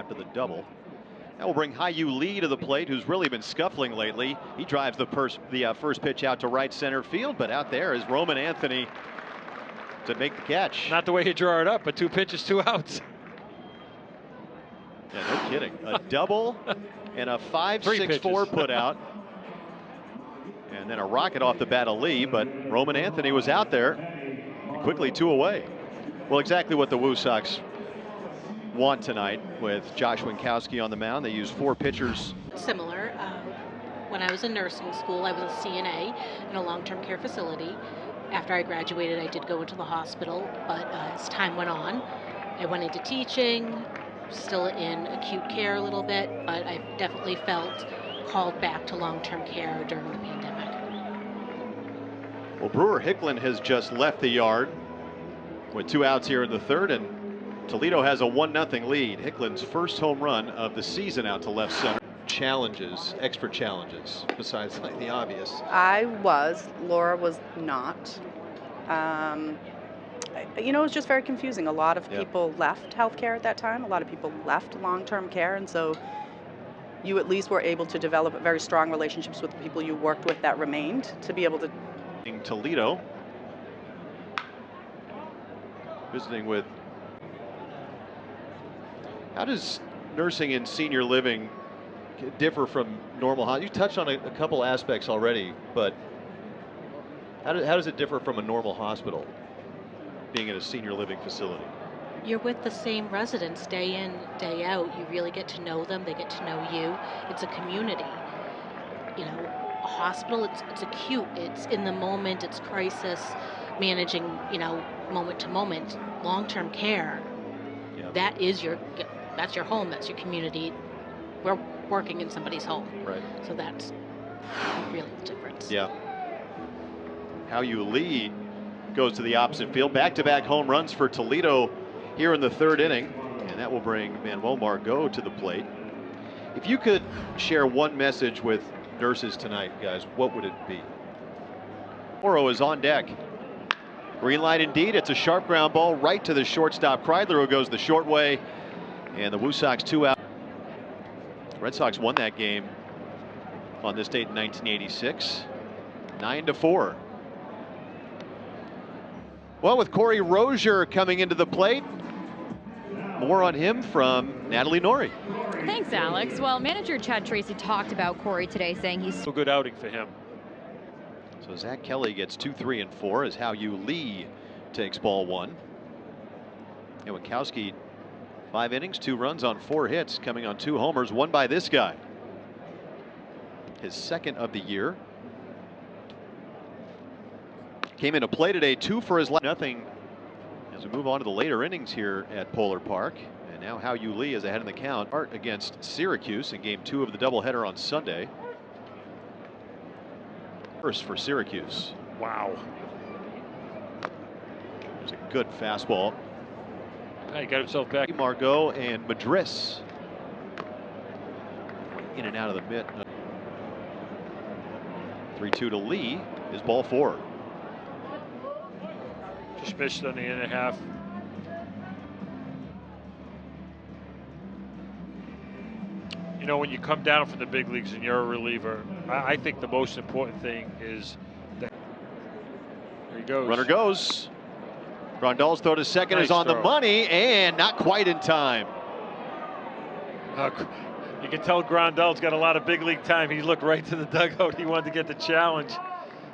after the double. That will bring Hao-Yu Lee to the plate, who's really been scuffling lately. He drives the first pitch out to right center field, but out there is Roman Anthony to make the catch. Not the way you draw it up, but 2 pitches, 2 outs. Yeah, no kidding. A double and a 5-6-4 put out. And then a rocket off the bat of Lee, but Roman Anthony was out there. And quickly 2 away. Well, exactly what the Woo Sox want tonight with Josh Winkowski on the mound. They use 4 pitchers. Similar. When I was in nursing school, I was a CNA in a long-term care facility. After I graduated, I did go into the hospital, but as time went on, I went into teaching, still in acute care a little bit, but I definitely felt called back to long-term care during the pandemic. Well, Brewer Hicklin has just left the yard with 2 outs here in the third, and Toledo has a 1-0 lead. Hicklin's first home run of the season out to left center. Challenges, extra challenges, besides like the obvious. Laura was not. You know, it was just very confusing. A lot of people left healthcare at that time. A lot of people left long-term care, and so you at least were able to develop very strong relationships with the people you worked with that remained to be able to. Toledo visiting with. How does nursing and senior living differ from normal? You touched on a couple aspects already, but how does it differ from a normal hospital, being in a senior living facility? You're with the same residents day in, day out. You really get to know them. They get to know you. It's a community. You know, a hospital, it's acute. It's in the moment. It's crisis managing, you know, moment to moment. Long-term care, that is that's your home. That's your community. We're working in somebody's home. Right. So that's really the difference. Yeah. Hao-Yu Lee goes to the opposite field. Back-to-back home runs for Toledo here in the third inning. And that will bring Manuel Margot to the plate. If you could share one message with nurses tonight, guys, what would it be? Oro is on deck. Green light indeed. It's a sharp ground ball right to the shortstop. Kreidler, who goes the short way. And the Woo Sox 2 out. Red Sox won that game on this date in 1986, 9-4. Well, with Corey Rozier coming into the plate, more on him from Natalie Norrie. Thanks, Alex. Well, manager Chad Tracy talked about Corey today, saying he's a good outing for him. So Zach Kelly gets 2, 3, and 4 as Hao-Yu Lee takes ball 1. And Winkowski, 5 innings, 2 runs on 4 hits, coming on 2 homers, 1 by this guy. His second of the year. Came into play today, 2 for his last. Nothing as we move on to the later innings here at Polar Park. And now Hao-Yu Lee is ahead in the count against Syracuse in game 2 of the doubleheader on Sunday. First for Syracuse. Wow. There's a good fastball. He got himself back. Margot and Madris in and out of the mitt. 3-2 to Lee is ball 4. Just missed on the 1.5. You know, when you come down from the big leagues and you're a reliever, I think the most important thing is that. There he goes. Runner goes. Grandal's throw to second is on the money and not quite in time. You can tell Grandal's got a lot of big league time. He looked right to the dugout. He wanted to get the challenge.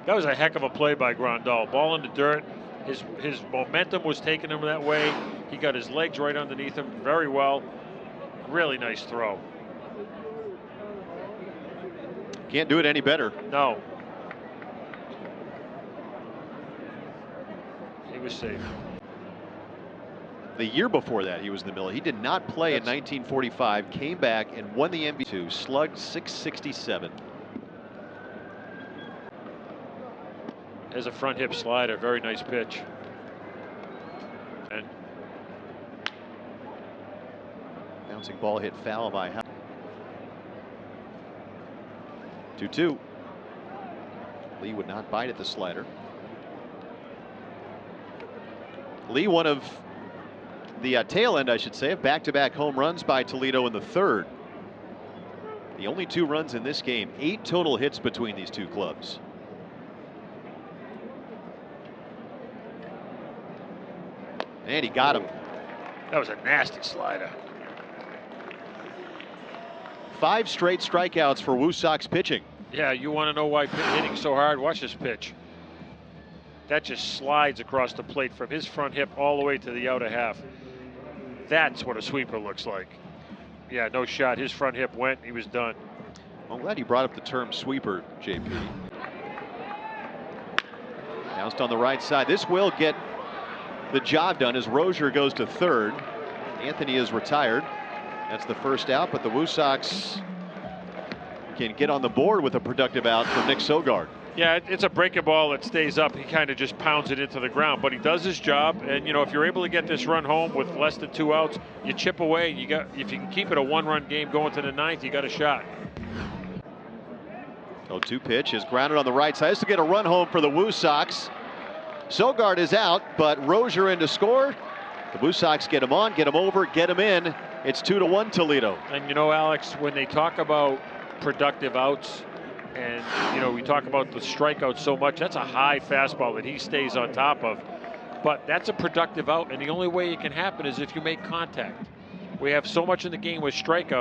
That was a heck of a play by Grandal. Ball in the dirt. His momentum was taking him that way. He got his legs right underneath him very well. Really nice throw. Can't do it any better. No. He was safe. The year before that, he was in the middle. He did not play in 1945, came back and won the MVP. Slugged .667. As a front hip slider, very nice pitch. And bouncing ball hit foul by Hao. 2-2. Lee would not bite at the slider. Lee, one of the tail end, I should say, of back-to-back home runs by Toledo in the third. The only 2 runs in this game, 8 total hits between these two clubs. And he got him. That was a nasty slider. 5 straight strikeouts for Woo Sox pitching. Yeah, you want to know why hitting so hard? Watch this pitch. That just slides across the plate from his front hip all the way to the outer half. That's what a sweeper looks like. Yeah, no shot. His front hip went. He was done. I'm glad you brought up the term sweeper, JP. Bounced on the right side. This will get the job done as Rozier goes to third. Anthony is retired. That's the first out, but the Woo Sox can get on the board with a productive out from Nick Sogard. Yeah, it's a breaking ball that stays up. He kind of just pounds it into the ground, but he does his job. And you know, if you're able to get this run home with less than 2 outs, you chip away. You got, if you can keep it a 1-run game going to the 9th, you got a shot. 0-2 pitch is grounded on the right side. This to get a run home for the Woo Sox. Sogard is out, but Rozier in to score. The Woo Sox get him on, get him over, get him in. It's 2-1 Toledo. And you know, Alex, when they talk about productive outs, and you know, we talk about the strikeouts so much, that's a high fastball that he stays on top of. But that's a productive out, and the only way it can happen is if you make contact. We have so much in the game with strikeouts.